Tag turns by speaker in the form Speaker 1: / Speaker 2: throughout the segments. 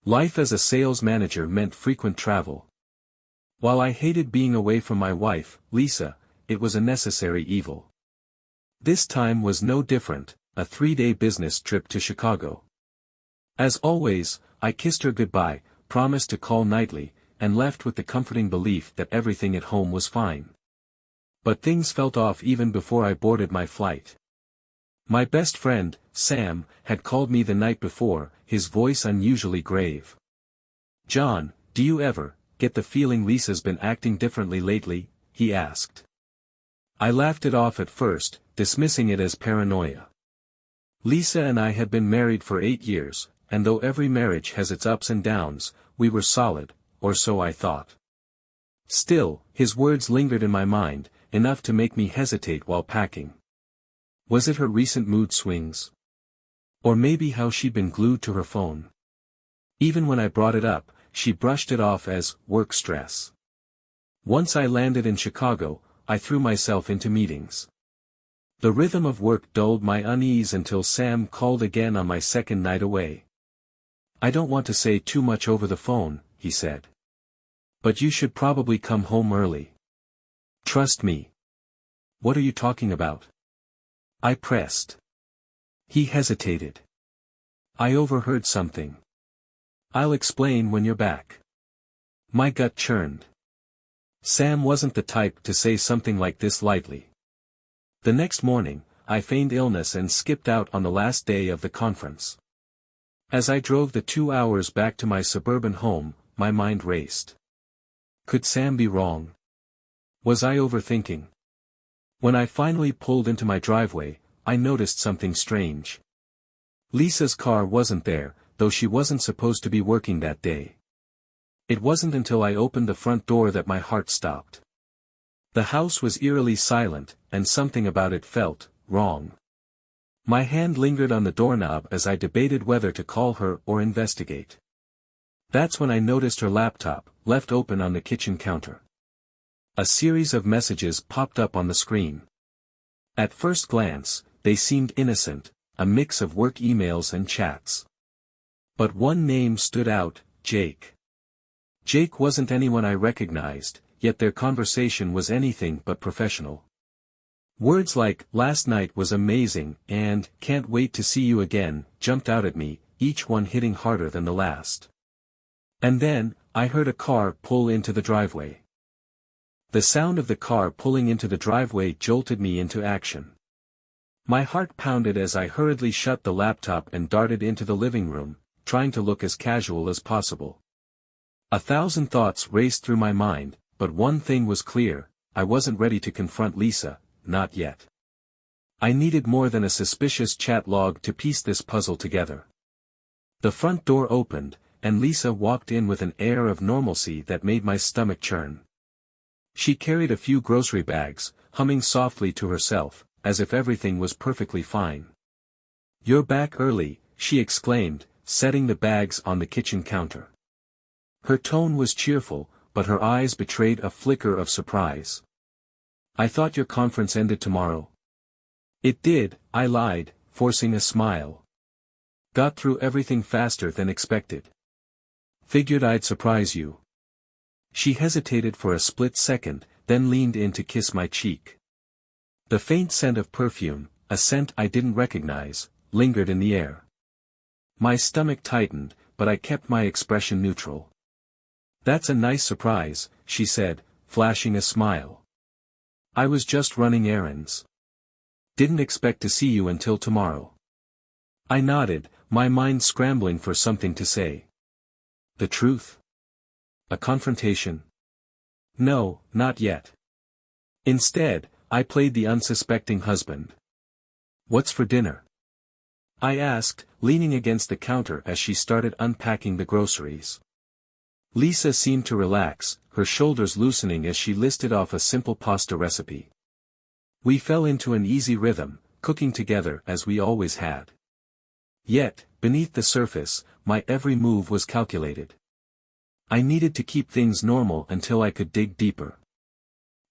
Speaker 1: Life as a sales manager meant frequent travel. While I hated being away from my wife, Lisa, it was a necessary evil. This time was no different, a 3-day business trip to Chicago. As always, I kissed her goodbye, promised to call nightly, and left with the comforting belief that everything at home was fine. But things felt off even before I boarded my flight. My best friend, Sam, had called me the night before, his voice unusually grave. "John, do you ever get the feeling Lisa's been acting differently lately?" he asked. I laughed it off at first, dismissing it as paranoia. Lisa and I had been married for 8 years, and though every marriage has its ups and downs, we were solid, or so I thought. Still, his words lingered in my mind, enough to make me hesitate while packing. Was it her recent mood swings? Or maybe how she'd been glued to her phone? Even when I brought it up, she brushed it off as work stress. Once I landed in Chicago, I threw myself into meetings. The rhythm of work dulled my unease until Sam called again on my second night away. "I don't want to say too much over the phone," he said. "But you should probably come home early. Trust me." "What are you talking about?" I pressed. He hesitated. "I overheard something." "I'll explain when you're back." My gut churned. Sam wasn't the type to say something like this lightly. The next morning, I feigned illness and skipped out on the last day of the conference. As I drove the 2 hours back to my suburban home, my mind raced. Could Sam be wrong? Was I overthinking? When I finally pulled into my driveway, I noticed something strange. Lisa's car wasn't there, though she wasn't supposed to be working that day. It wasn't until I opened the front door that my heart stopped. The house was eerily silent, and something about it felt wrong. My hand lingered on the doorknob as I debated whether to call her or investigate. That's when I noticed her laptop, left open on the kitchen counter. A series of messages popped up on the screen. At first glance, they seemed innocent, a mix of work emails and chats. But one name stood out, Jake. Jake wasn't anyone I recognized, yet their conversation was anything but professional. Words like, "last night was amazing," and, "can't wait to see you again," jumped out at me, each one hitting harder than the last. And then, I heard a car pull into the driveway. The sound of the car pulling into the driveway jolted me into action. My heart pounded as I hurriedly shut the laptop and darted into the living room, trying to look as casual as possible. 1,000 thoughts raced through my mind, but one thing was clear: I wasn't ready to confront Lisa, not yet. I needed more than a suspicious chat log to piece this puzzle together. The front door opened, and Lisa walked in with an air of normalcy that made my stomach churn. She carried a few grocery bags, humming softly to herself, as if everything was perfectly fine. "You're back early," she exclaimed, setting the bags on the kitchen counter. Her tone was cheerful, but her eyes betrayed a flicker of surprise. "I thought your conference ended tomorrow." "It did," I lied, forcing a smile. "Got through everything faster than expected. Figured I'd surprise you." She hesitated for a split second, then leaned in to kiss my cheek. The faint scent of perfume, a scent I didn't recognize, lingered in the air. My stomach tightened, but I kept my expression neutral. "That's a nice surprise," she said, flashing a smile. "I was just running errands. Didn't expect to see you until tomorrow." I nodded, my mind scrambling for something to say. The truth? A confrontation? No, not yet. Instead, I played the unsuspecting husband. "What's for dinner?" I asked, leaning against the counter as she started unpacking the groceries. Lisa seemed to relax, her shoulders loosening as she listed off a simple pasta recipe. We fell into an easy rhythm, cooking together as we always had. Yet, beneath the surface, my every move was calculated. I needed to keep things normal until I could dig deeper.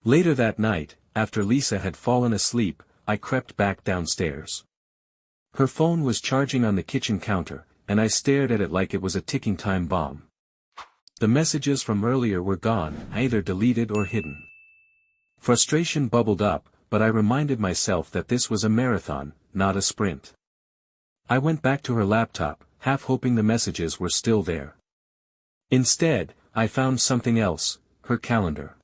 Speaker 1: Later that night, after Lisa had fallen asleep, I crept back downstairs. Her phone was charging on the kitchen counter, and I stared at it like it was a ticking time bomb. The messages from earlier were gone, either deleted or hidden. Frustration bubbled up, but I reminded myself that this was a marathon, not a sprint. I went back to her laptop, half hoping the messages were still there. Instead, I found something else, her calendar.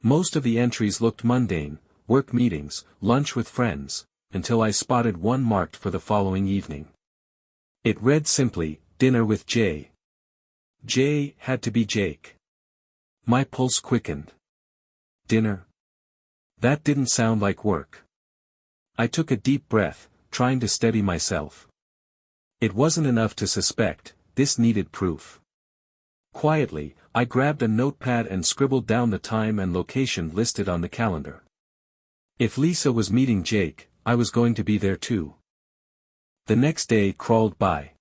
Speaker 1: Most of the entries looked mundane, work meetings, lunch with friends, until I spotted one marked for the following evening. It read simply, dinner with Jay. Jay had to be Jake. My pulse quickened. Dinner? That didn't sound like work. I took a deep breath, trying to steady myself. It wasn't enough to suspect, this needed proof. Quietly, I grabbed a notepad and scribbled down the time and location listed on the calendar. If Lisa was meeting Jake, I was going to be there too. The next day crawled by.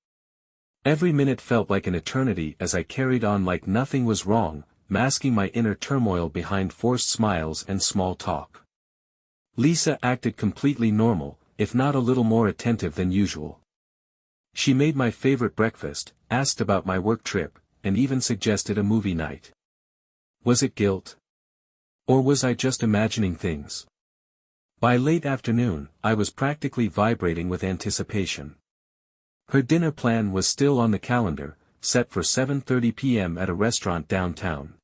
Speaker 1: Every minute felt like an eternity as I carried on like nothing was wrong, masking my inner turmoil behind forced smiles and small talk. Lisa acted completely normal, if not a little more attentive than usual. She made my favorite breakfast, asked about my work trip, and even suggested a movie night. Was it guilt? Or was I just imagining things? By late afternoon, I was practically vibrating with anticipation. Her dinner plan was still on the calendar, set for 7:30 p.m. at a restaurant downtown.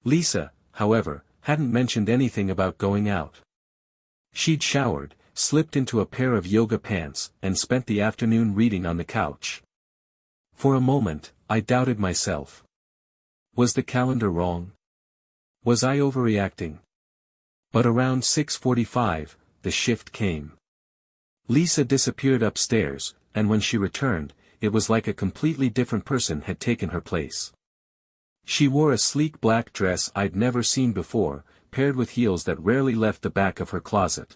Speaker 1: Lisa, however, hadn't mentioned anything about going out. She'd showered, slipped into a pair of yoga pants, and spent the afternoon reading on the couch. For a moment, I doubted myself. Was the calendar wrong? Was I overreacting? But around 6:45, the shift came. Lisa disappeared upstairs, and when she returned, it was like a completely different person had taken her place. She wore a sleek black dress I'd never seen before, paired with heels that rarely left the back of her closet.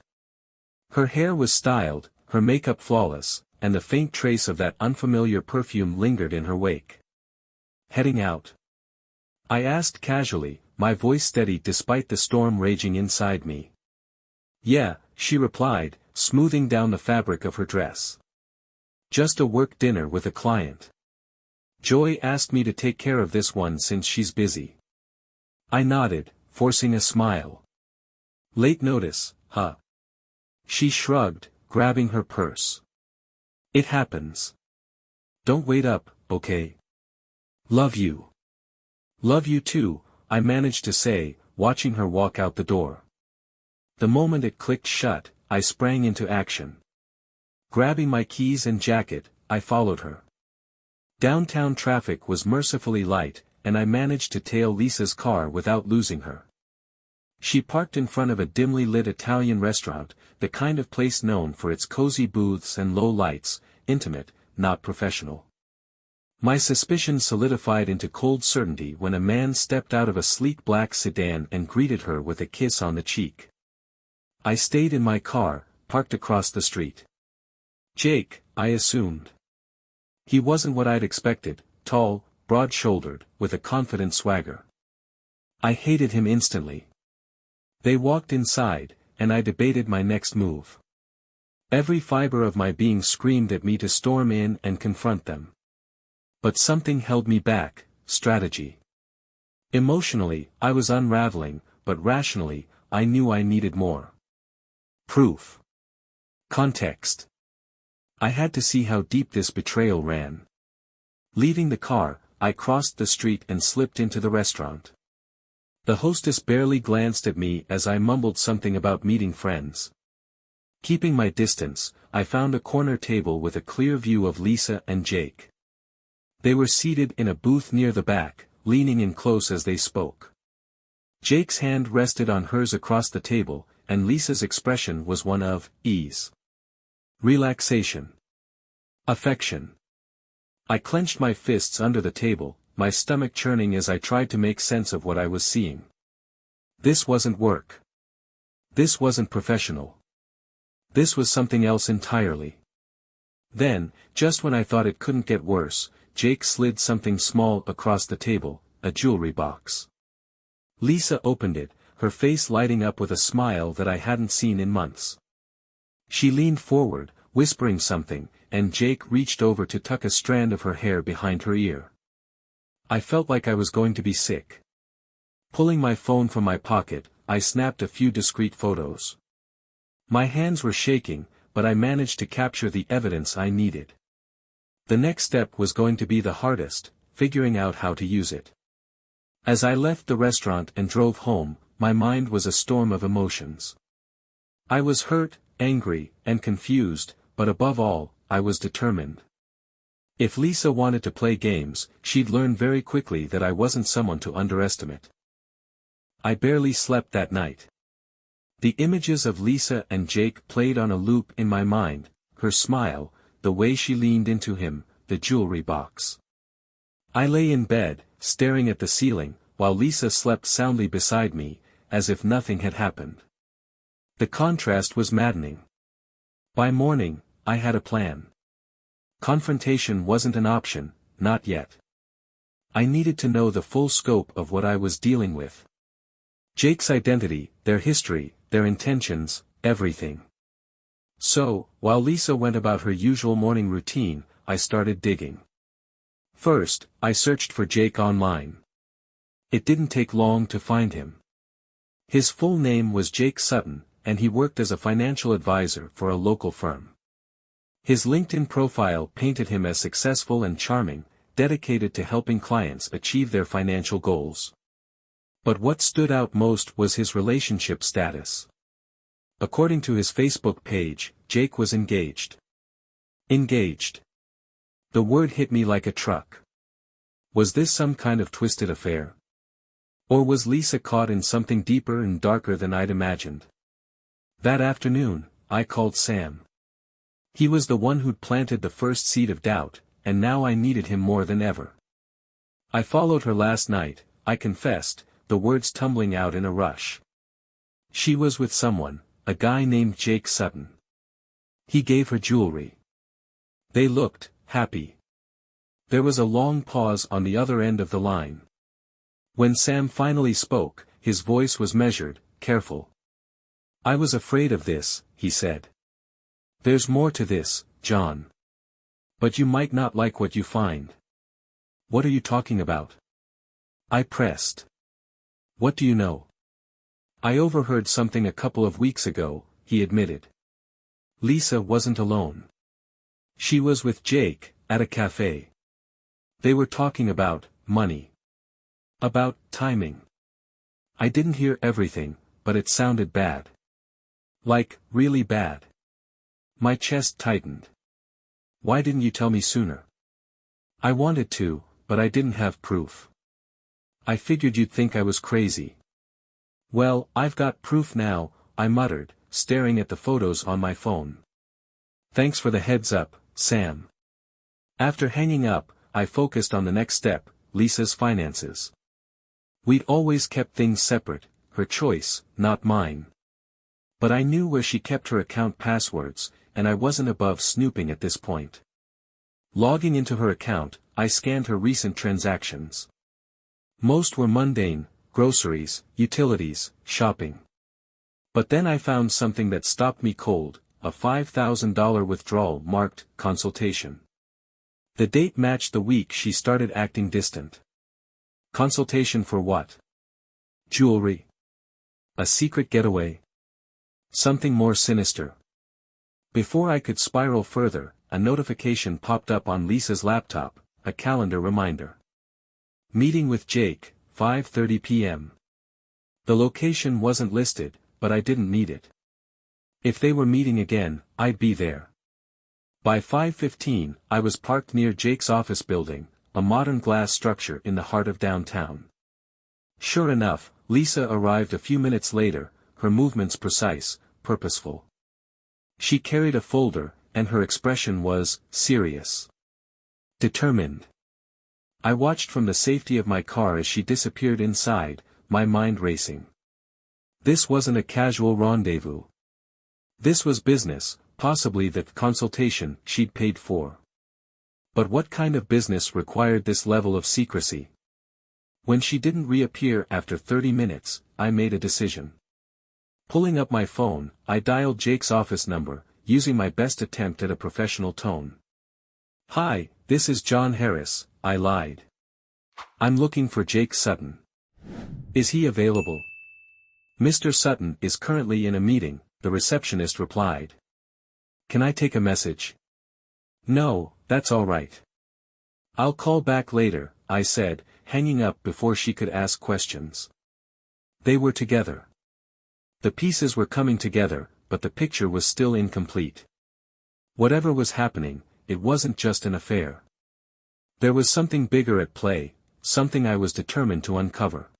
Speaker 1: Her hair was styled, her makeup flawless, and the faint trace of that unfamiliar perfume lingered in her wake. Heading out? I asked casually, my voice steady despite the storm raging inside me. Yeah, she replied, smoothing down the fabric of her dress. Just a work dinner with a client. Joy asked me to take care of this one since she's busy. I nodded, forcing a smile. Late notice, huh? She shrugged, grabbing her purse. It happens. Don't wait up, okay? Love you. Love you too, I managed to say, watching her walk out the door. The moment it clicked shut, I sprang into action. Grabbing my keys and jacket, I followed her. Downtown traffic was mercifully light, and I managed to tail Lisa's car without losing her. She parked in front of a dimly lit Italian restaurant, the kind of place known for its cozy booths and low lights, intimate, not professional. My suspicions solidified into cold certainty when a man stepped out of a sleek black sedan and greeted her with a kiss on the cheek. I stayed in my car, parked across the street. Jake, I assumed. He wasn't what I'd expected, tall, broad-shouldered, with a confident swagger. I hated him instantly. They walked inside, and I debated my next move. Every fiber of my being screamed at me to storm in and confront them. But something held me back, strategy. Emotionally, I was unraveling, but rationally, I knew I needed more. Proof. Context. I had to see how deep this betrayal ran. Leaving the car, I crossed the street and slipped into the restaurant. The hostess barely glanced at me as I mumbled something about meeting friends. Keeping my distance, I found a corner table with a clear view of Lisa and Jake. They were seated in a booth near the back, leaning in close as they spoke. Jake's hand rested on hers across the table, and Lisa's expression was one of ease. Relaxation. Affection. I clenched my fists under the table, my stomach churning as I tried to make sense of what I was seeing. This wasn't work. This wasn't professional. This was something else entirely. Then, just when I thought it couldn't get worse, Jake slid something small across the table, a jewelry box. Lisa opened it, her face lighting up with a smile that I hadn't seen in months. She leaned forward, whispering something, and Jake reached over to tuck a strand of her hair behind her ear. I felt like I was going to be sick. Pulling my phone from my pocket, I snapped a few discreet photos. My hands were shaking, but I managed to capture the evidence I needed. The next step was going to be the hardest, figuring out how to use it. As I left the restaurant and drove home, my mind was a storm of emotions. I was hurt, angry, and confused, but above all, I was determined. If Lisa wanted to play games, she'd learn very quickly that I wasn't someone to underestimate. I barely slept that night. The images of Lisa and Jake played on a loop in my mind, her smile, the way she leaned into him, the jewelry box. I lay in bed, staring at the ceiling, while Lisa slept soundly beside me, as if nothing had happened. The contrast was maddening. By morning, I had a plan. Confrontation wasn't an option, not yet. I needed to know the full scope of what I was dealing with. Jake's identity, their history, their intentions, everything. So, while Lisa went about her usual morning routine, I started digging. First, I searched for Jake online. It didn't take long to find him. His full name was Jake Sutton, and he worked as a financial advisor for a local firm. His LinkedIn profile painted him as successful and charming, dedicated to helping clients achieve their financial goals. But what stood out most was his relationship status. According to his Facebook page, Jake was engaged. Engaged. The word hit me like a truck. Was this some kind of twisted affair? Or was Lisa caught in something deeper and darker than I'd imagined? That afternoon, I called Sam. He was the one who'd planted the first seed of doubt, and now I needed him more than ever. I followed her last night, I confessed, the words tumbling out in a rush. She was with someone, a guy named Jake Sutton. He gave her jewelry. They looked happy. There was a long pause on the other end of the line. When Sam finally spoke, his voice was measured, careful. I was afraid of this, he said. There's more to this, John. But you might not like what you find. What are you talking about? I pressed. What do you know? I overheard something a couple of weeks ago, he admitted. Lisa wasn't alone. She was with Jake, at a cafe. They were talking about money. About timing. I didn't hear everything, but it sounded bad. Like, really bad. My chest tightened. Why didn't you tell me sooner? I wanted to, but I didn't have proof. I figured you'd think I was crazy. Well, I've got proof now, I muttered, staring at the photos on my phone. Thanks for the heads up, Sam. After hanging up, I focused on the next step, Lisa's finances. We'd always kept things separate, her choice, not mine. But I knew where she kept her account passwords, and I wasn't above snooping at this point. Logging into her account, I scanned her recent transactions. Most were mundane, groceries, utilities, shopping. But then I found something that stopped me cold, a $5,000 withdrawal marked consultation. The date matched the week she started acting distant. Consultation for what? Jewelry? A secret getaway? Something more sinister. Before I could spiral further, a notification popped up on Lisa's laptop, a calendar reminder. Meeting with Jake, 5:30 p.m. The location wasn't listed, but I didn't need it. If they were meeting again, I'd be there. By 5:15, I was parked near Jake's office building, a modern glass structure in the heart of downtown. Sure enough, Lisa arrived a few minutes later, her movements precise, purposeful. She carried a folder, and her expression was serious. Determined. I watched from the safety of my car as she disappeared inside, my mind racing. This wasn't a casual rendezvous. This was business, possibly the consultation she'd paid for. But what kind of business required this level of secrecy? When she didn't reappear after 30 minutes, I made a decision. Pulling up my phone, I dialed Jake's office number, using my best attempt at a professional tone. "Hi, this is John Harris," I lied. "I'm looking for Jake Sutton. Is he available?" "Mr. Sutton is currently in a meeting," the receptionist replied. "Can I take a message?" "No, that's all right. I'll call back later," I said, hanging up before she could ask questions. They were together. The pieces were coming together, but the picture was still incomplete. Whatever was happening, it wasn't just an affair. There was something bigger at play, something I was determined to uncover.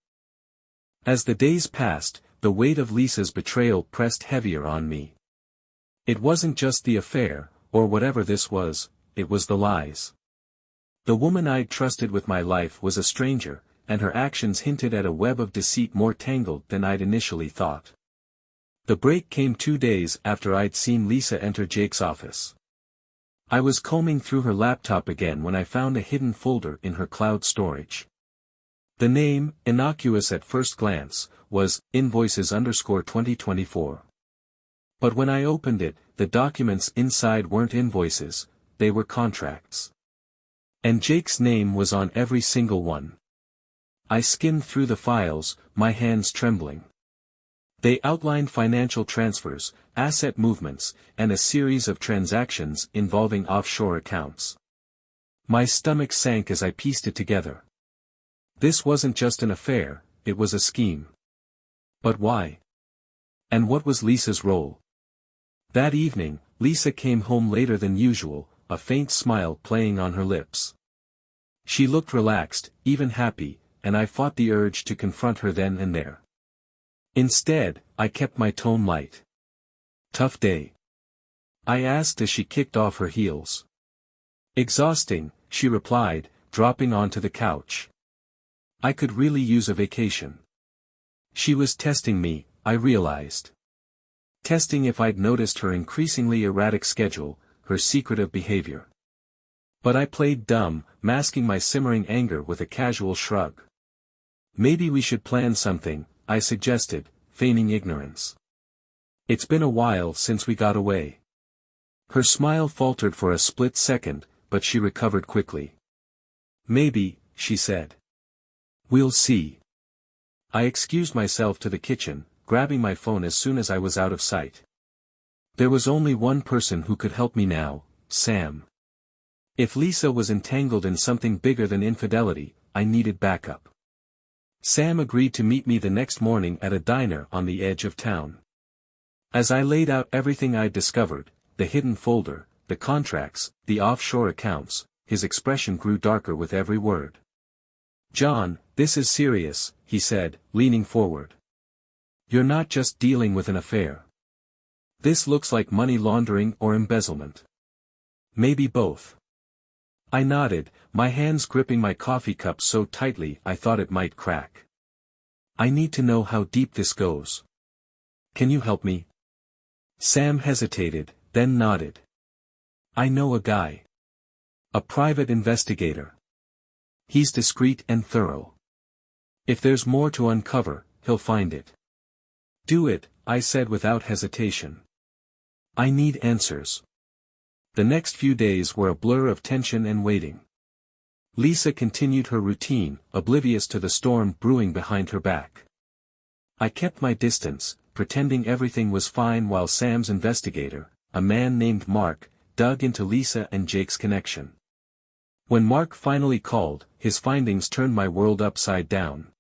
Speaker 1: As the days passed, the weight of Lisa's betrayal pressed heavier on me. It wasn't just the affair, or whatever this was, it was the lies. The woman I'd trusted with my life was a stranger, and her actions hinted at a web of deceit more tangled than I'd initially thought. The break came 2 days after I'd seen Lisa enter Jake's office. I was combing through her laptop again when I found a hidden folder in her cloud storage. The name, innocuous at first glance, was Invoices_2024. But when I opened it, the documents inside weren't invoices, they were contracts. And Jake's name was on every single one. I skimmed through the files, my hands trembling. They outlined financial transfers, asset movements, and a series of transactions involving offshore accounts. My stomach sank as I pieced it together. This wasn't just an affair, it was a scheme. But why? And what was Lisa's role? That evening, Lisa came home later than usual, a faint smile playing on her lips. She looked relaxed, even happy, and I fought the urge to confront her then and there. Instead, I kept my tone light. "Tough day?" I asked as she kicked off her heels. "Exhausting," she replied, dropping onto the couch. I could really use a vacation. She was testing me, I realized. Testing if I'd noticed her increasingly erratic schedule, her secretive behavior. But I played dumb, masking my simmering anger with a casual shrug. "Maybe we should plan something," I suggested, feigning ignorance. "It's been a while since we got away." Her smile faltered for a split second, but she recovered quickly. "Maybe," she said. "We'll see." I excused myself to the kitchen, grabbing my phone as soon as I was out of sight. There was only one person who could help me now, Sam. If Lisa was entangled in something bigger than infidelity, I needed backup. Sam agreed to meet me the next morning at a diner on the edge of town. As I laid out everything I'd discovered, the hidden folder, the contracts, the offshore accounts, his expression grew darker with every word. "John, this is serious," he said, leaning forward. "You're not just dealing with an affair. This looks like money laundering or embezzlement. Maybe both." I nodded, my hands gripping my coffee cup so tightly I thought it might crack. "I need to know how deep this goes. Can you help me?" Sam hesitated, then nodded. "I know a guy. A private investigator. He's discreet and thorough. If there's more to uncover, he'll find it." "Do it," I said without hesitation. "I need answers." The next few days were a blur of tension and waiting. Lisa continued her routine, oblivious to the storm brewing behind her back. I kept my distance, pretending everything was fine while Sam's investigator, a man named Mark, dug into Lisa and Jake's connection. When Mark finally called, his findings turned my world upside down.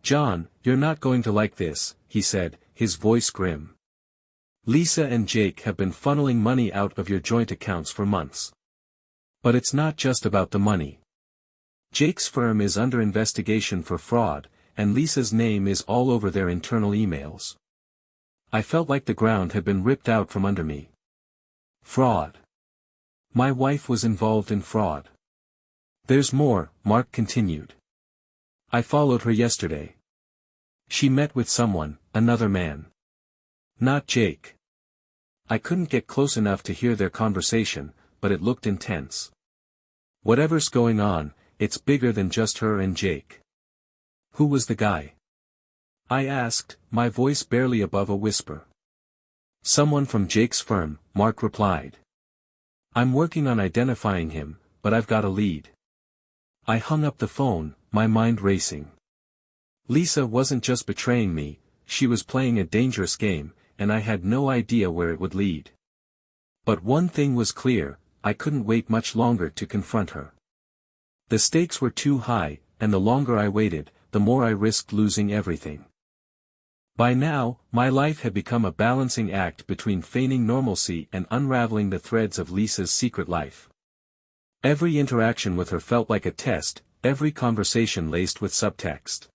Speaker 1: "John, you're not going to like this," he said, his voice grim. "Lisa and Jake have been funneling money out of your joint accounts for months. But it's not just about the money. Jake's firm is under investigation for fraud, and Lisa's name is all over their internal emails." I felt like the ground had been ripped out from under me. Fraud. My wife was involved in fraud. "There's more," Mark continued. "I followed her yesterday. She met with someone, another man. Not Jake." I couldn't get close enough to hear their conversation, but it looked intense. "Whatever's going on, it's bigger than just her and Jake." "Who was the guy?" I asked, my voice barely above a whisper. "Someone from Jake's firm," Mark replied. I'm working on identifying him, but I've got a lead. I hung up the phone, my mind racing. Lisa wasn't just betraying me, she was playing a dangerous game, and I had no idea where it would lead. But one thing was clear, I couldn't wait much longer to confront her. The stakes were too high, and the longer I waited, the more I risked losing everything. By now, my life had become a balancing act between feigning normalcy and unraveling the threads of Lisa's secret life. Every interaction with her felt like a test, every conversation laced with subtext.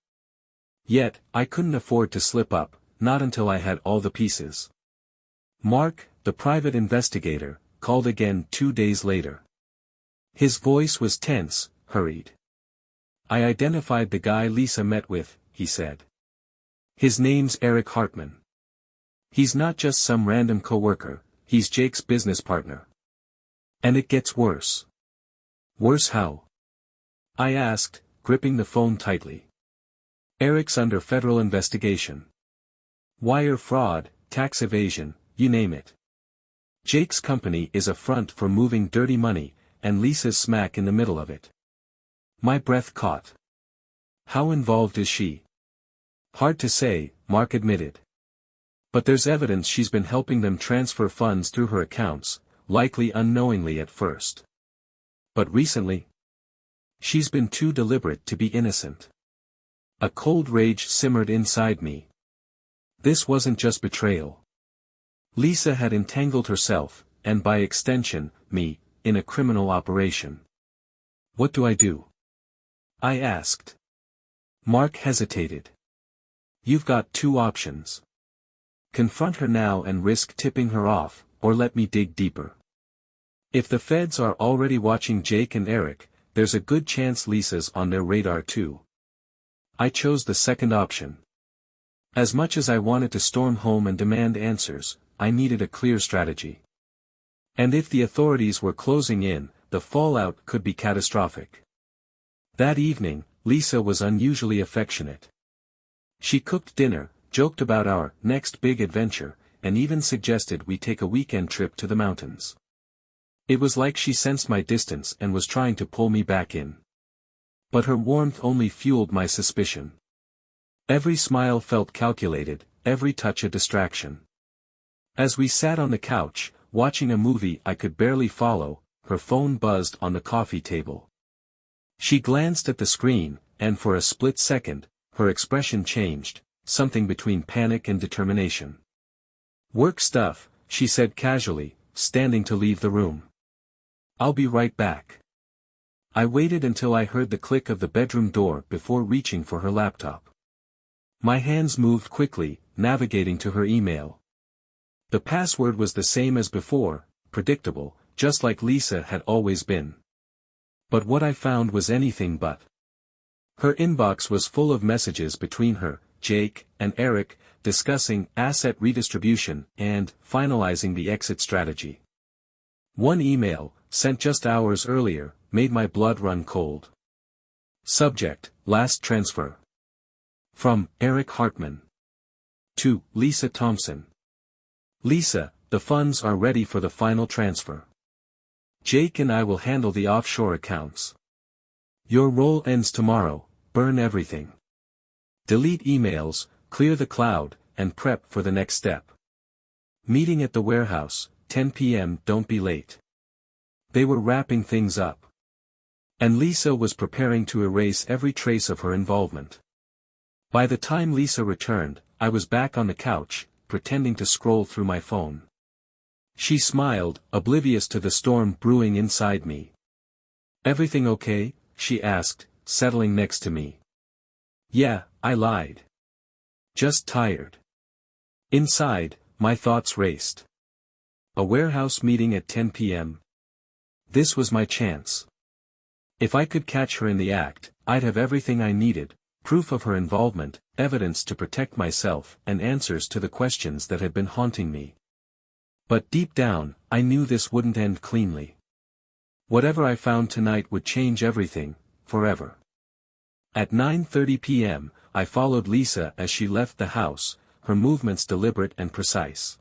Speaker 1: Yet, I couldn't afford to slip up, not until I had all the pieces. Mark, the private investigator, called again 2 days later. His voice was tense, hurried. I identified the guy Lisa met with, he said. His name's Eric Hartman. He's not just some random coworker, he's Jake's business partner. And it gets worse. Worse how? I asked, gripping the phone tightly. Eric's under federal investigation. Wire fraud, tax evasion, you name it. Jake's company is a front for moving dirty money, and Lisa's smack in the middle of it. My breath caught. How involved is she? Hard to say, Mark admitted. But there's evidence she's been helping them transfer funds through her accounts, likely unknowingly at first. But recently? She's been too deliberate to be innocent. A cold rage simmered inside me. This wasn't just betrayal. Lisa had entangled herself, and by extension, me, in a criminal operation. What do I do? I asked. Mark hesitated. You've got 2 options. Confront her now and risk tipping her off, or let me dig deeper. If the feds are already watching Jake and Eric, there's a good chance Lisa's on their radar too. I chose the second option. As much as I wanted to storm home and demand answers, I needed a clear strategy. And if the authorities were closing in, the fallout could be catastrophic. That evening, Lisa was unusually affectionate. She cooked dinner, joked about our next big adventure, and even suggested we take a weekend trip to the mountains. It was like she sensed my distance and was trying to pull me back in. But her warmth only fueled my suspicion. Every smile felt calculated, every touch a distraction. As we sat on the couch, watching a movie I could barely follow, her phone buzzed on the coffee table. She glanced at the screen, and for a split second, her expression changed, something between panic and determination. Work stuff, she said casually, standing to leave the room. I'll be right back. I waited until I heard the click of the bedroom door before reaching for her laptop. My hands moved quickly, navigating to her email. The password was the same as before, predictable, just like Lisa had always been. But what I found was anything but. Her inbox was full of messages between her, Jake, and Eric, discussing asset redistribution and finalizing the exit strategy. One email, sent just hours earlier, made my blood run cold. Subject, last transfer. From Eric Hartman. To Lisa Thompson. Lisa, the funds are ready for the final transfer. Jake and I will handle the offshore accounts. Your role ends tomorrow, burn everything. Delete emails, clear the cloud, and prep for the next step. Meeting at the warehouse, 10 p.m. Don't be late. They were wrapping things up. And Lisa was preparing to erase every trace of her involvement. By the time Lisa returned, I was back on the couch, pretending to scroll through my phone. She smiled, oblivious to the storm brewing inside me. Everything okay? She asked, settling next to me. Yeah, I lied. Just tired. Inside, my thoughts raced. A warehouse meeting at 10 p.m. This was my chance. If I could catch her in the act, I'd have everything I needed, proof of her involvement, evidence to protect myself, and answers to the questions that had been haunting me. But deep down, I knew this wouldn't end cleanly. Whatever I found tonight would change everything, forever. At 9:30 p.m., I followed Lisa as she left the house, her movements deliberate and precise.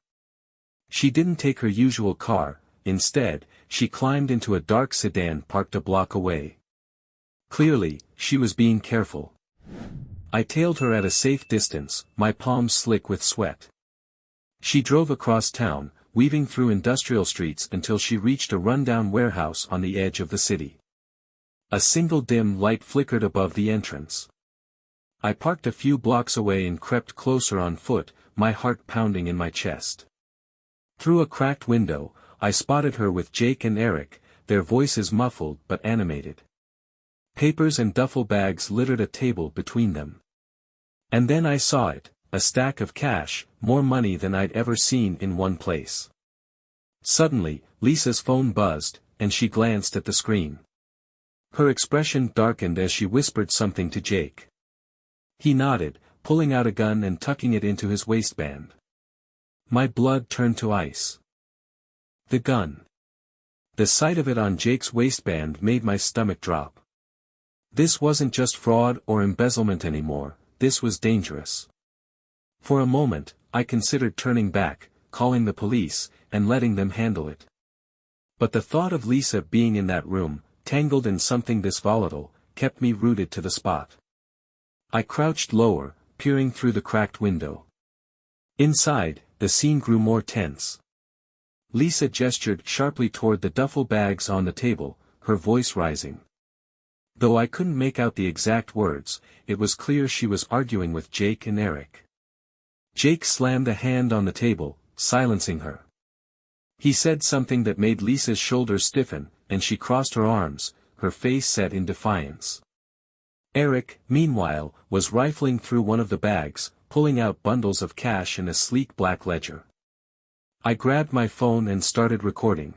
Speaker 1: She didn't take her usual car, instead, she climbed into a dark sedan parked a block away. Clearly, she was being careful. I tailed her at a safe distance, my palms slick with sweat. She drove across town, weaving through industrial streets until she reached a rundown warehouse on the edge of the city. A single dim light flickered above the entrance. I parked a few blocks away and crept closer on foot, my heart pounding in my chest. Through a cracked window, I spotted her with Jake and Eric, their voices muffled but animated. Papers and duffel bags littered a table between them. And then I saw it, a stack of cash, more money than I'd ever seen in one place. Suddenly, Lisa's phone buzzed, and she glanced at the screen. Her expression darkened as she whispered something to Jake. He nodded, pulling out a gun and tucking it into his waistband. My blood turned to ice. The gun. The sight of it on Jake's waistband made my stomach drop. This wasn't just fraud or embezzlement anymore, this was dangerous. For a moment, I considered turning back, calling the police, and letting them handle it. But the thought of Lisa being in that room, tangled in something this volatile, kept me rooted to the spot. I crouched lower, peering through the cracked window. Inside, the scene grew more tense. Lisa gestured sharply toward the duffel bags on the table, her voice rising. Though I couldn't make out the exact words, it was clear she was arguing with Jake and Eric. Jake slammed a hand on the table, silencing her. He said something that made Lisa's shoulders stiffen, and she crossed her arms, her face set in defiance. Eric, meanwhile, was rifling through one of the bags, pulling out bundles of cash and a sleek black ledger. I grabbed my phone and started recording.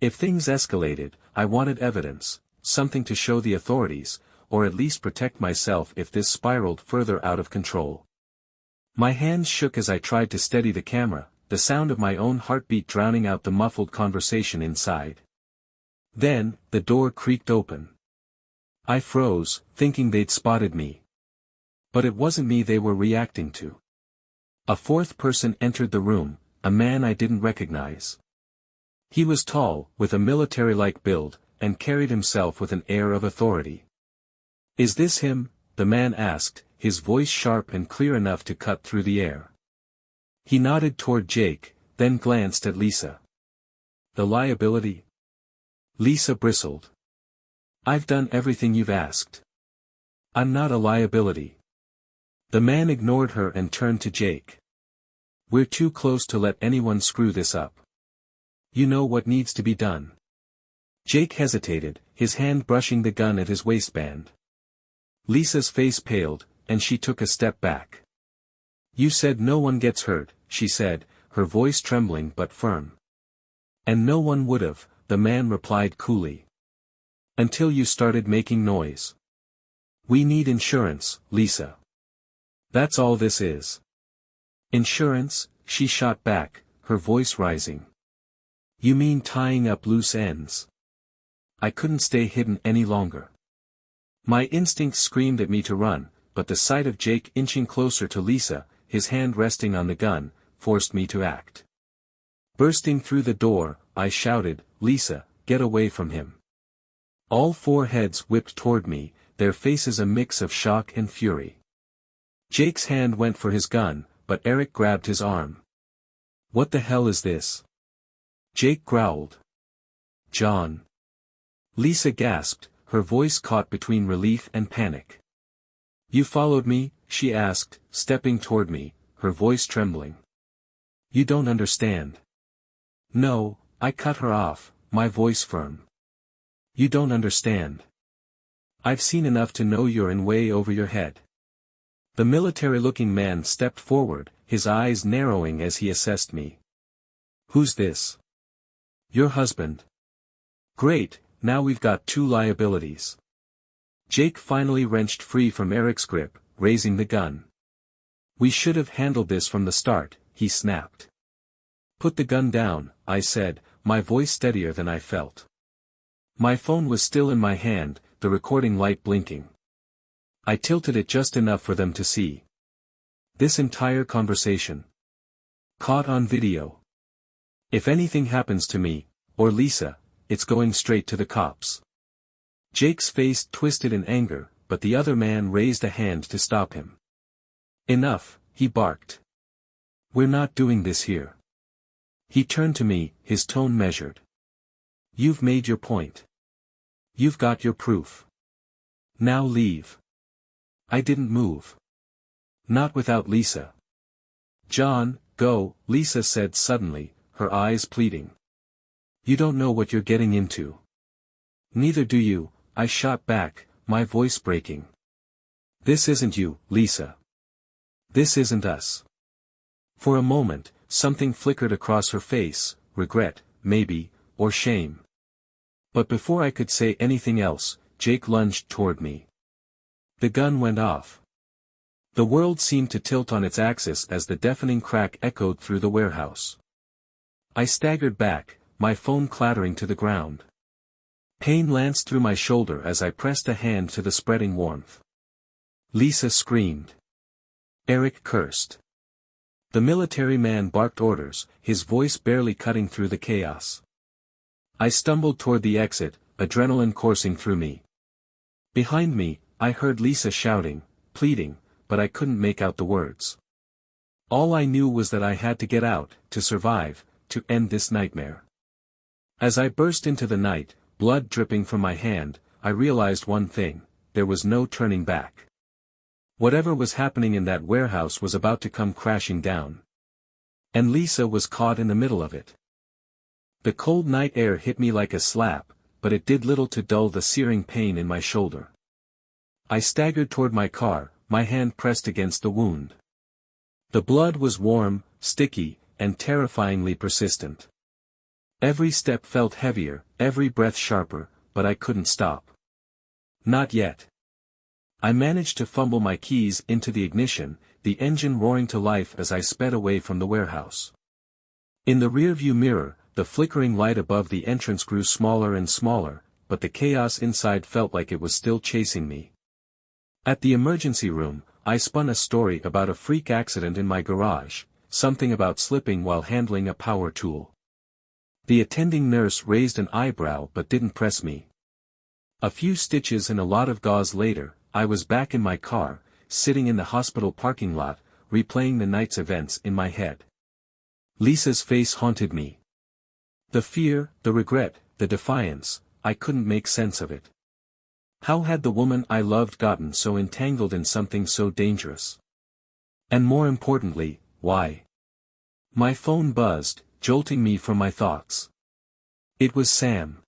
Speaker 1: If things escalated, I wanted evidence, something to show the authorities, or at least protect myself if this spiraled further out of control. My hands shook as I tried to steady the camera, the sound of my own heartbeat drowning out the muffled conversation inside. Then, the door creaked open. I froze, thinking they'd spotted me. But it wasn't me they were reacting to. A fourth person entered the room, a man I didn't recognize. He was tall, with a military-like build, and carried himself with an air of authority. "Is this him?" the man asked, his voice sharp and clear enough to cut through the air. He nodded toward Jake, then glanced at Lisa. "The liability?" Lisa bristled. "I've done everything you've asked. I'm not a liability." The man ignored her and turned to Jake. "We're too close to let anyone screw this up. You know what needs to be done." Jake hesitated, his hand brushing the gun at his waistband. Lisa's face paled, and she took a step back. "You said no one gets hurt," she said, her voice trembling but firm. "And no one would've," the man replied coolly. "Until you started making noise. We need insurance, Lisa. That's all this is." "Insurance?" she shot back, her voice rising. "You mean tying up loose ends?" I couldn't stay hidden any longer. My instincts screamed at me to run, but the sight of Jake inching closer to Lisa, his hand resting on the gun, forced me to act. Bursting through the door, I shouted, "Lisa, get away from him." All four heads whipped toward me, their faces a mix of shock and fury. Jake's hand went for his gun, but Eric grabbed his arm. "What the hell is this?" Jake growled. "John." Lisa gasped, her voice caught between relief and panic. "You followed me?" she asked, stepping toward me, her voice trembling. "You don't understand." "No," I cut her off, my voice firm. "You don't understand. I've seen enough to know you're in way over your head." The military-looking man stepped forward, his eyes narrowing as he assessed me. "Who's this?" "Your husband." "Great, now we've got two liabilities." Jake finally wrenched free from Eric's grip, raising the gun. "We should have handled this from the start," he snapped. "Put the gun down," I said, my voice steadier than I felt. My phone was still in my hand, the recording light blinking. I tilted it just enough for them to see. This entire conversation. Caught on video. If anything happens to me, or Lisa, it's going straight to the cops." Jake's face twisted in anger, but the other man raised a hand to stop him. "Enough," he barked. "We're not doing this here." He turned to me, his tone measured. "You've made your point. You've got your proof. Now leave." I didn't move. Not without Lisa. "John, go," Lisa said suddenly, her eyes pleading. "You don't know what you're getting into." "Neither do you," I shot back, my voice breaking. "This isn't you, Lisa. This isn't us." For a moment, something flickered across her face, regret, maybe, or shame. But before I could say anything else, Jake lunged toward me. The gun went off. The world seemed to tilt on its axis as the deafening crack echoed through the warehouse. I staggered back, my phone clattering to the ground. Pain lanced through my shoulder as I pressed a hand to the spreading warmth. Lisa screamed. Eric cursed. The military man barked orders, his voice barely cutting through the chaos. I stumbled toward the exit, adrenaline coursing through me. Behind me, I heard Lisa shouting, pleading, but I couldn't make out the words. All I knew was that I had to get out, to survive, to end this nightmare. As I burst into the night, blood dripping from my hand, I realized one thing: there was no turning back. Whatever was happening in that warehouse was about to come crashing down. And Lisa was caught in the middle of it. The cold night air hit me like a slap, but it did little to dull the searing pain in my shoulder. I staggered toward my car, my hand pressed against the wound. The blood was warm, sticky, and terrifyingly persistent. Every step felt heavier, every breath sharper, but I couldn't stop. Not yet. I managed to fumble my keys into the ignition, the engine roaring to life as I sped away from the warehouse. In the rearview mirror, the flickering light above the entrance grew smaller and smaller, but the chaos inside felt like it was still chasing me. At the emergency room, I spun a story about a freak accident in my garage, something about slipping while handling a power tool. The attending nurse raised an eyebrow but didn't press me. A few stitches and a lot of gauze later, I was back in my car, sitting in the hospital parking lot, replaying the night's events in my head. Lisa's face haunted me. The fear, the regret, the defiance, I couldn't make sense of it. How had the woman I loved gotten so entangled in something so dangerous? And more importantly, why? My phone buzzed, jolting me from my thoughts. It was Sam.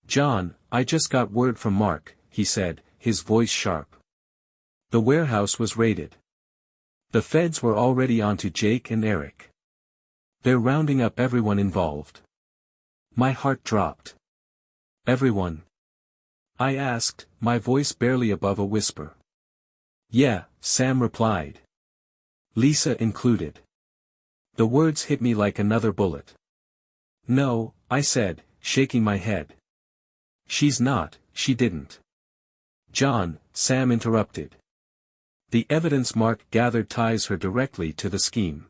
Speaker 1: "John, I just got word from Mark," he said, his voice sharp. The warehouse was raided. The feds were already onto Jake and Eric. They're rounding up everyone involved. My heart dropped. "Everyone?" I asked, my voice barely above a whisper. "Yeah," Sam replied. "Lisa included." The words hit me like another bullet. "No," I said, shaking my head. "She's not, she didn't." "John," Sam interrupted. "The evidence Mark gathered ties her directly to the scheme.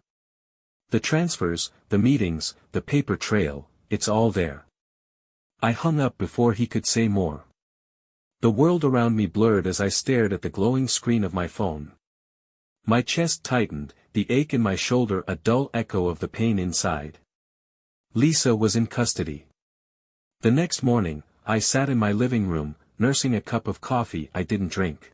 Speaker 1: The transfers, the meetings, the paper trail, it's all there." I hung up before he could say more. The world around me blurred as I stared at the glowing screen of my phone. My chest tightened, the ache in my shoulder a dull echo of the pain inside. Lisa was in custody. The next morning, I sat in my living room, nursing a cup of coffee I didn't drink.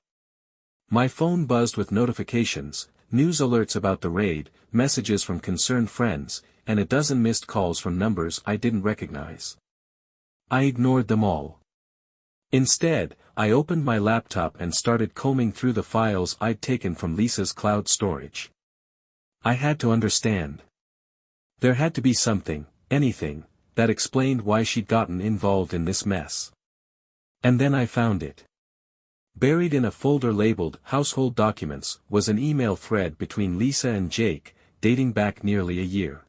Speaker 1: My phone buzzed with notifications, news alerts about the raid, messages from concerned friends, and a dozen missed calls from numbers I didn't recognize. I ignored them all. Instead, I opened my laptop and started combing through the files I'd taken from Lisa's cloud storage. I had to understand. There had to be something, anything, that explained why she'd gotten involved in this mess. And then I found it. Buried in a folder labeled Household Documents was an email thread between Lisa and Jake, dating back nearly a year.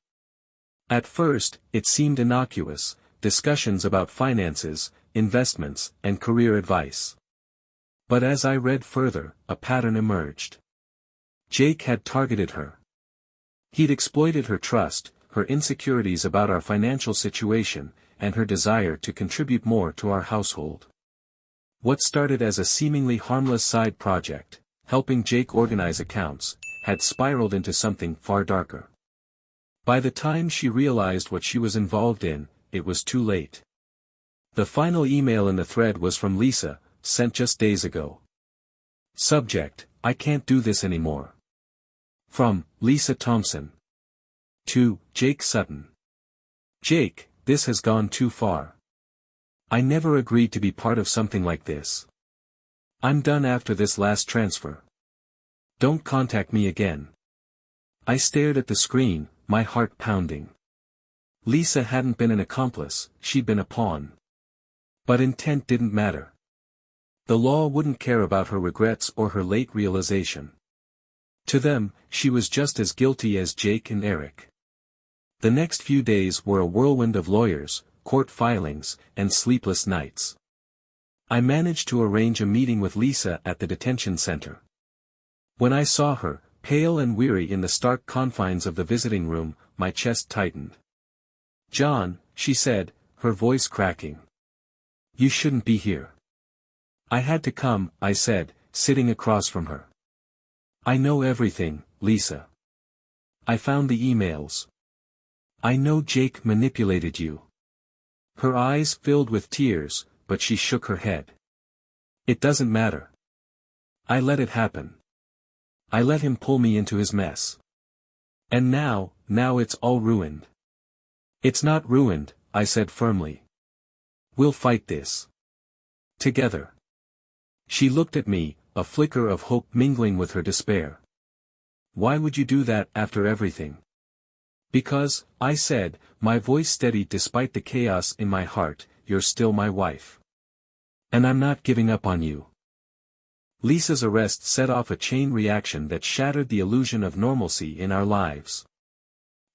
Speaker 1: At first, it seemed innocuous, discussions about finances, investments, and career advice. But as I read further, a pattern emerged. Jake had targeted her. He'd exploited her trust, her insecurities about our financial situation, and her desire to contribute more to our household. What started as a seemingly harmless side project, helping Jake organize accounts, had spiraled into something far darker. By the time she realized what she was involved in, it was too late. The final email in the thread was from Lisa, sent just days ago. Subject: I can't do this anymore. From Lisa Thompson. To Jake Sutton. Jake, this has gone too far. I never agreed to be part of something like this. I'm done after this last transfer. Don't contact me again. I stared at the screen, my heart pounding. Lisa hadn't been an accomplice, she'd been a pawn. But intent didn't matter. The law wouldn't care about her regrets or her late realization. To them, she was just as guilty as Jake and Eric. The next few days were a whirlwind of lawyers, court filings, and sleepless nights. I managed to arrange a meeting with Lisa at the detention center. When I saw her, pale and weary in the stark confines of the visiting room, my chest tightened. John, she said, her voice cracking. You shouldn't be here. I had to come, I said, sitting across from her. I know everything, Lisa. I found the emails. I know Jake manipulated you. Her eyes filled with tears, but she shook her head. It doesn't matter. I let it happen. I let him pull me into his mess. And now it's all ruined. It's not ruined, I said firmly. We'll fight this. Together. She looked at me, a flicker of hope mingling with her despair. Why would you do that after everything? Because, I said, my voice steady despite the chaos in my heart, you're still my wife. And I'm not giving up on you. Lisa's arrest set off a chain reaction that shattered the illusion of normalcy in our lives.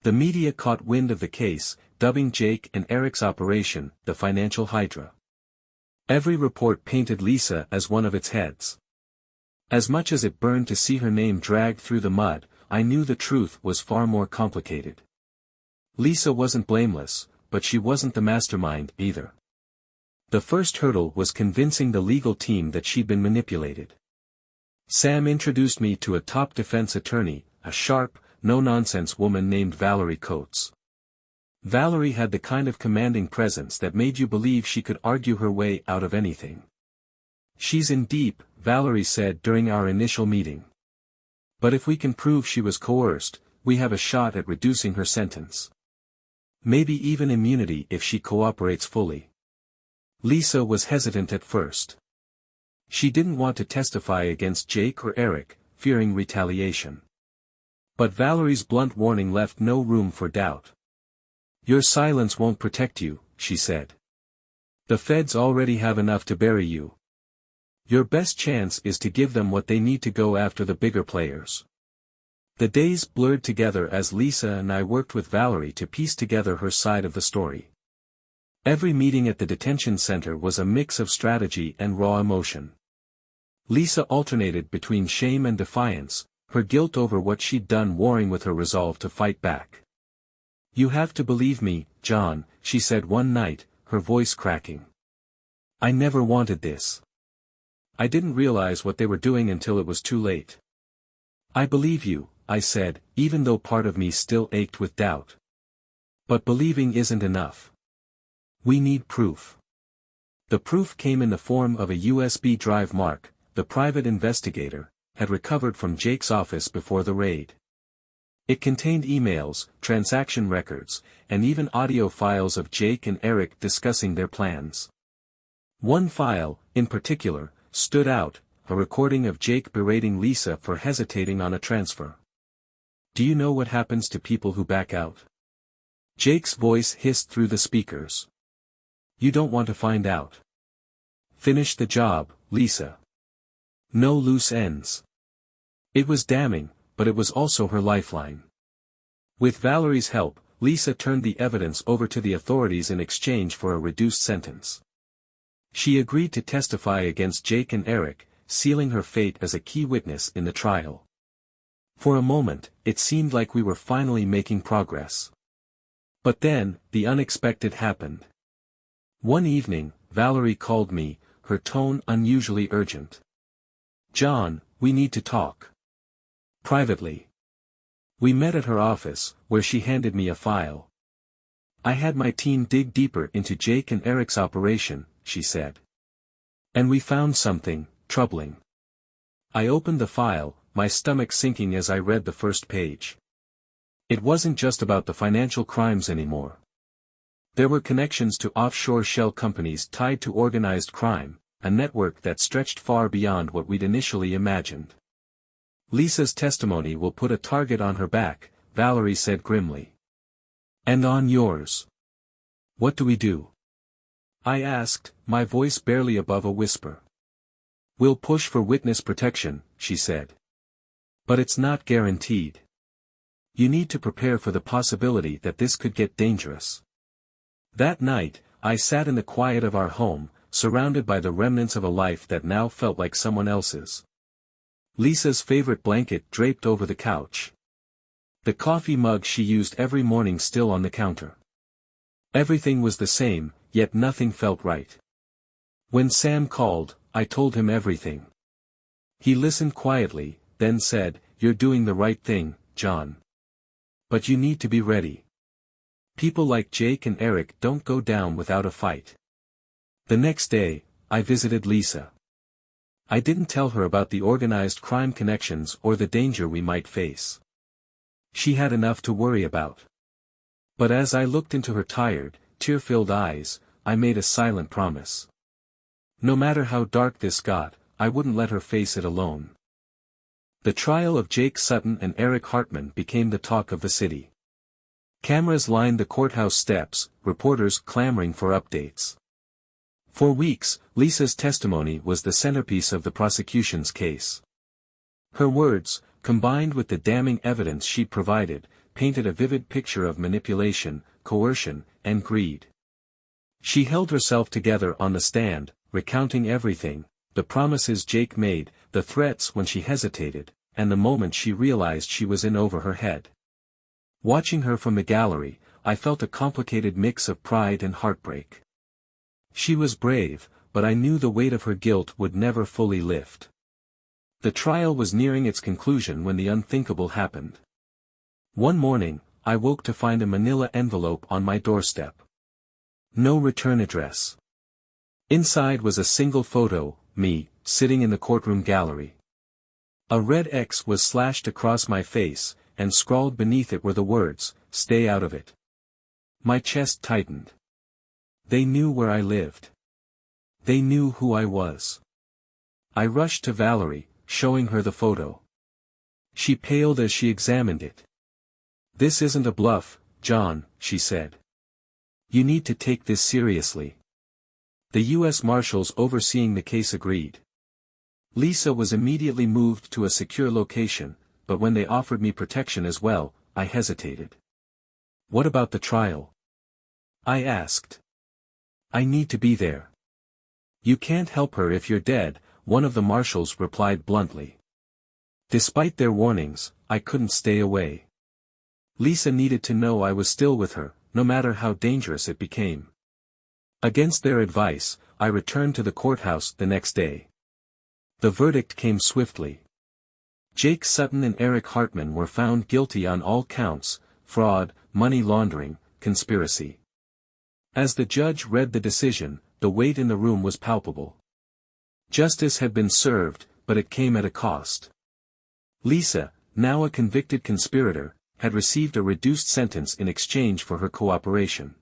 Speaker 1: The media caught wind of the case, dubbing Jake and Eric's operation, the Financial Hydra. Every report painted Lisa as one of its heads. As much as it burned to see her name dragged through the mud, I knew the truth was far more complicated. Lisa wasn't blameless, but she wasn't the mastermind either. The first hurdle was convincing the legal team that she'd been manipulated. Sam introduced me to a top defense attorney, a sharp, no-nonsense woman named Valerie Coates. Valerie had the kind of commanding presence that made you believe she could argue her way out of anything. She's in deep, Valerie said during our initial meeting. But if we can prove she was coerced, we have a shot at reducing her sentence. Maybe even immunity if she cooperates fully. Lisa was hesitant at first. She didn't want to testify against Jake or Eric, fearing retaliation. But Valerie's blunt warning left no room for doubt. Your silence won't protect you, she said. The feds already have enough to bury you. Your best chance is to give them what they need to go after the bigger players. The days blurred together as Lisa and I worked with Valerie to piece together her side of the story. Every meeting at the detention center was a mix of strategy and raw emotion. Lisa alternated between shame and defiance, her guilt over what she'd done warring with her resolve to fight back. You have to believe me, John, she said one night, her voice cracking. I never wanted this. I didn't realize what they were doing until it was too late. I believe you, I said, even though part of me still ached with doubt. But believing isn't enough. We need proof. The proof came in the form of a USB drive Mark, the private investigator, had recovered from Jake's office before the raid. It contained emails, transaction records, and even audio files of Jake and Eric discussing their plans. One file, in particular, stood out, a recording of Jake berating Lisa for hesitating on a transfer. Do you know what happens to people who back out? Jake's voice hissed through the speakers. You don't want to find out. Finish the job, Lisa. No loose ends. It was damning, but it was also her lifeline. With Valerie's help, Lisa turned the evidence over to the authorities in exchange for a reduced sentence. She agreed to testify against Jake and Eric, sealing her fate as a key witness in the trial. For a moment, it seemed like we were finally making progress. But then, the unexpected happened. One evening, Valerie called me, her tone unusually urgent. "John, we need to talk. Privately." We met at her office, where she handed me a file. "I had my team dig deeper into Jake and Eric's operation," she said. "And we found something troubling." I opened the file, my stomach sinking as I read the first page. It wasn't just about the financial crimes anymore. There were connections to offshore shell companies tied to organized crime, a network that stretched far beyond what we'd initially imagined. "Lisa's testimony will put a target on her back," Valerie said grimly. "And on yours. What do we do?" I asked, my voice barely above a whisper. "We'll push for witness protection," she said. "But it's not guaranteed. You need to prepare for the possibility that this could get dangerous." That night, I sat in the quiet of our home, surrounded by the remnants of a life that now felt like someone else's. Lisa's favorite blanket draped over the couch. The coffee mug she used every morning still on the counter. Everything was the same, yet nothing felt right. When Sam called, I told him everything. He listened quietly, then said, "You're doing the right thing, John. But you need to be ready. People like Jake and Eric don't go down without a fight." The next day, I visited Lisa. I didn't tell her about the organized crime connections or the danger we might face. She had enough to worry about. But as I looked into her tired, tear-filled eyes, I made a silent promise. No matter how dark this got, I wouldn't let her face it alone. The trial of Jake Sutton and Eric Hartman became the talk of the city. Cameras lined the courthouse steps, reporters clamoring for updates. For weeks, Lisa's testimony was the centerpiece of the prosecution's case. Her words, combined with the damning evidence she provided, painted a vivid picture of manipulation, coercion, and greed. She held herself together on the stand, recounting everything, the promises Jake made, the threats when she hesitated, and the moment she realized she was in over her head. Watching her from the gallery, I felt a complicated mix of pride and heartbreak. She was brave, but I knew the weight of her guilt would never fully lift. The trial was nearing its conclusion when the unthinkable happened. One morning, I woke to find a manila envelope on my doorstep. No return address. Inside was a single photo, me, sitting in the courtroom gallery. A red X was slashed across my face, and scrawled beneath it were the words, "Stay out of it." My chest tightened. They knew where I lived. They knew who I was. I rushed to Valerie, showing her the photo. She paled as she examined it. "This isn't a bluff, John," she said. "You need to take this seriously." The U.S. Marshals overseeing the case agreed. Lisa was immediately moved to a secure location, but when they offered me protection as well, I hesitated. "What about the trial?" I asked. "I need to be there." "You can't help her if you're dead," one of the marshals replied bluntly. Despite their warnings, I couldn't stay away. Lisa needed to know I was still with her, no matter how dangerous it became. Against their advice, I returned to the courthouse the next day. The verdict came swiftly. Jake Sutton and Eric Hartman were found guilty on all counts: fraud, money laundering, conspiracy. As the judge read the decision, the weight in the room was palpable. Justice had been served, but it came at a cost. Lisa, now a convicted conspirator, had received a reduced sentence in exchange for her cooperation.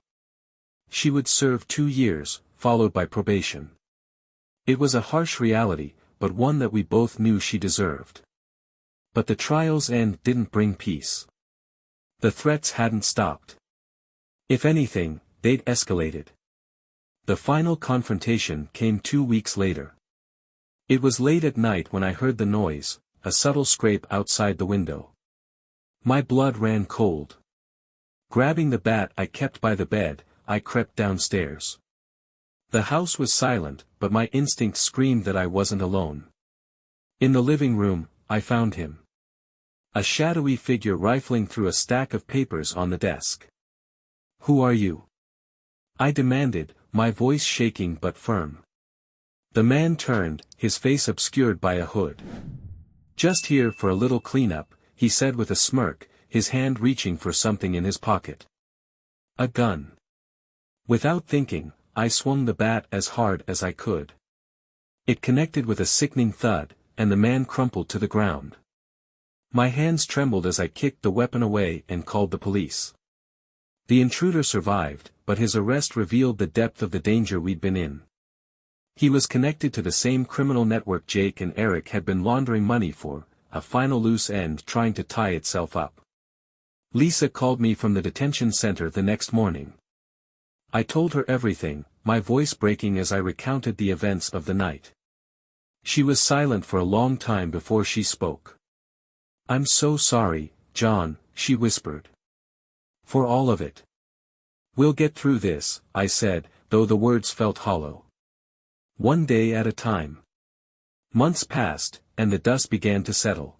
Speaker 1: She would serve 2 years, followed by probation. It was a harsh reality, but one that we both knew she deserved. But the trial's end didn't bring peace. The threats hadn't stopped. If anything, they'd escalated. The final confrontation came 2 weeks later. It was late at night when I heard the noise, a subtle scrape outside the window. My blood ran cold. Grabbing the bat I kept by the bed, I crept downstairs. The house was silent, but my instinct screamed that I wasn't alone. In the living room, I found him. A shadowy figure rifling through a stack of papers on the desk. "Who are you?" I demanded, my voice shaking but firm. The man turned, his face obscured by a hood. "Just here for a little cleanup," he said with a smirk, his hand reaching for something in his pocket. A gun. Without thinking, I swung the bat as hard as I could. It connected with a sickening thud, and the man crumpled to the ground. My hands trembled as I kicked the weapon away and called the police. The intruder survived, but his arrest revealed the depth of the danger we'd been in. He was connected to the same criminal network Jake and Eric had been laundering money for, a final loose end trying to tie itself up. Lisa called me from the detention center the next morning. I told her everything, my voice breaking as I recounted the events of the night. She was silent for a long time before she spoke. "I'm so sorry, John," she whispered. "For all of it." "We'll get through this," I said, though the words felt hollow. "One day at a time." Months passed, and the dust began to settle.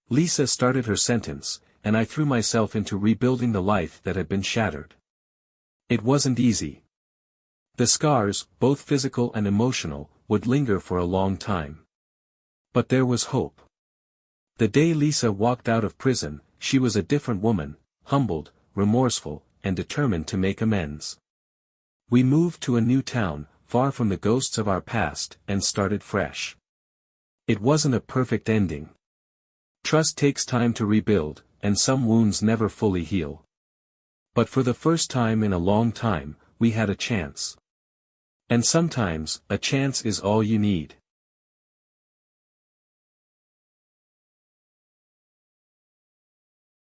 Speaker 1: Lisa started her sentence, and I threw myself into rebuilding the life that had been shattered. It wasn't easy. The scars, both physical and emotional, would linger for a long time. But there was hope. The day Lisa walked out of prison, she was a different woman, humbled, remorseful, and determined to make amends. We moved to a new town, far from the ghosts of our past, and started fresh. It wasn't a perfect ending. Trust takes time to rebuild, and some wounds never fully heal. But for the first time in a long time, we had a chance. And sometimes, a chance is all you need.